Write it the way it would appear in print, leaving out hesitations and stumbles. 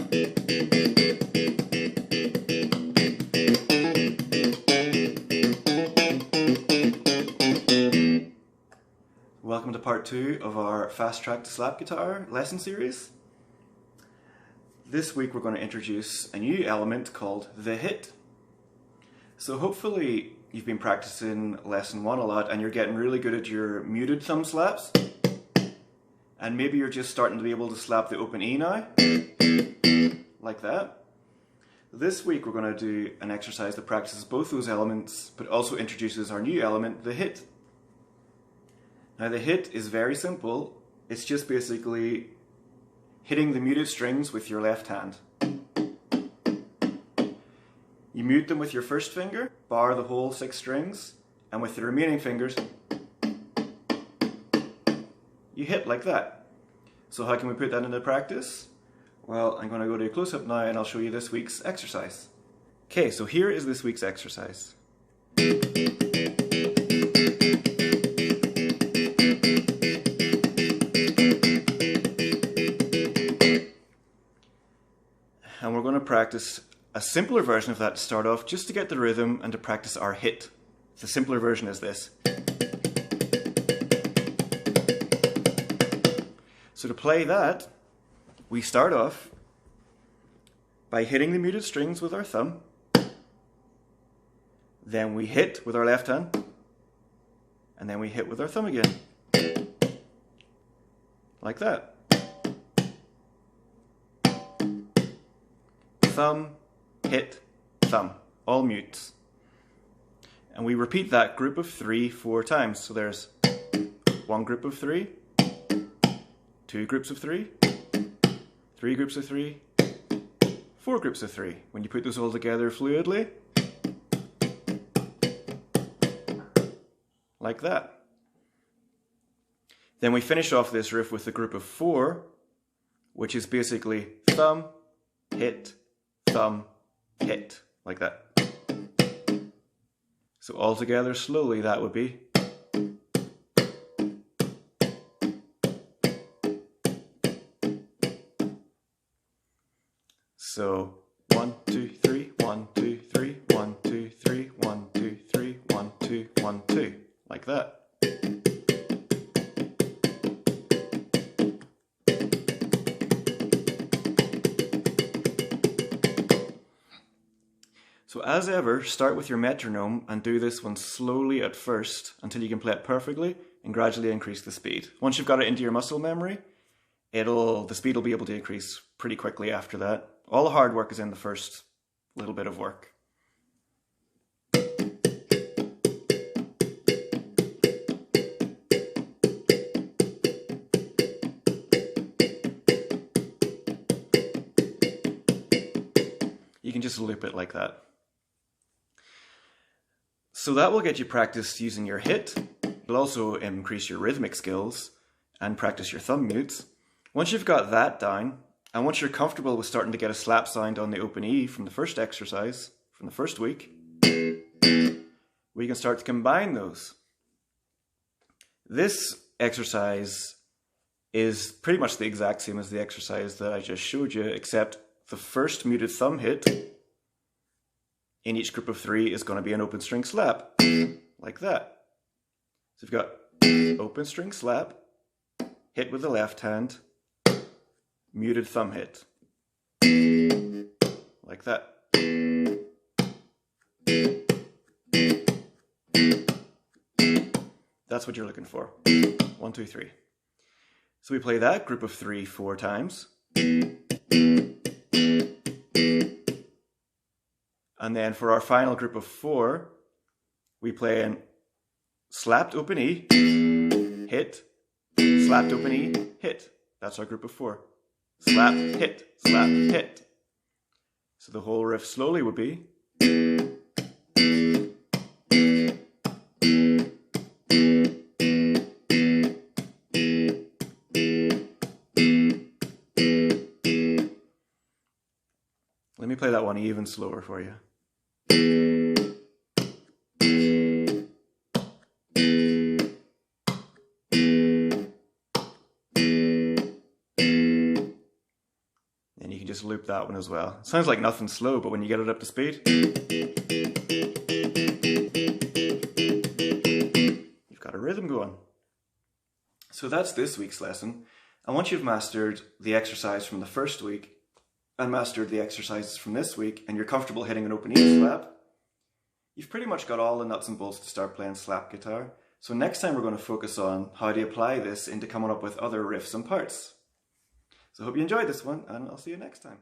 Welcome to part 2 of our Fast Track to Slap Guitar lesson series. This week we're going to introduce a new element called the hit. So hopefully you've been practicing lesson 1 a lot and you're getting really good at your muted thumb slaps. And maybe you're just starting to be able to slap the open E now, like that. This week we're going to do an exercise that practices both those elements but also introduces our new element, the hit. Now the hit is very simple. It's just basically hitting the muted strings with your left hand. You mute them with your first finger, bar the whole 6 strings, and with the remaining fingers, you hit like that. So how can we put that into practice? Well, I'm going to go to a close-up now and I'll show you this week's exercise. Okay, so here is this week's exercise. And we're going to practice a simpler version of that to start off, just to get the rhythm and to practice our hit. The simpler version is this. So to play that, we start off by hitting the muted strings with our thumb. Then we hit with our left hand. And then we hit with our thumb again. Like that. Thumb, hit, thumb, all mutes. And we repeat that group of 3 4 times. So there's 1 group of 3, 2 groups of 3, 3 groups of 3, 4 groups of 3. When you put those all together fluidly, like that. Then we finish off this riff with a group of 4, which is basically thumb, hit, thumb, hit, like that. So all together slowly that would be. So 1 2 3, 1 2 3, 1 2 3, 1 2 3, 1 2, 1 2, like that. So as ever, start with your metronome and do this one slowly at first until you can play it perfectly and gradually increase the speed. Once you've got it into your muscle memory, the speed will be able to increase pretty quickly after that. All the hard work is in the first little bit of work. You can just loop it like that. So that will get you practice using your hit. It'll also increase your rhythmic skills and practice your thumb mutes. Once you've got that down, and once you're comfortable with starting to get a slap sound on the open E from the first exercise, from the first week, we can start to combine those. This exercise is pretty much the exact same as the exercise that I just showed you, except the first muted thumb hit in each group of 3 is going to be an open string slap, like that. So we've got open string slap, hit with the left hand, muted thumb hit, like that. That's what you're looking for. 1 2 3. So we play that group of 3 4 times. And then for our final group of 4, we play in slapped open E, hit, slapped open E, hit. That's our group of 4. Slap, hit, slap, hit. So the whole riff slowly would be. Let me play that one even slower for you. can just loop that one as well. Sounds like nothing slow, but when you get it up to speed, you've got a rhythm going. So that's this week's lesson. And once you've mastered the exercise from the first week and mastered the exercises from this week, and you're comfortable hitting an open E slap, you've pretty much got all the nuts and bolts to start playing slap guitar. So next time we're going to focus on how to apply this into coming up with other riffs and parts. So I hope you enjoyed this one, and I'll see you next time.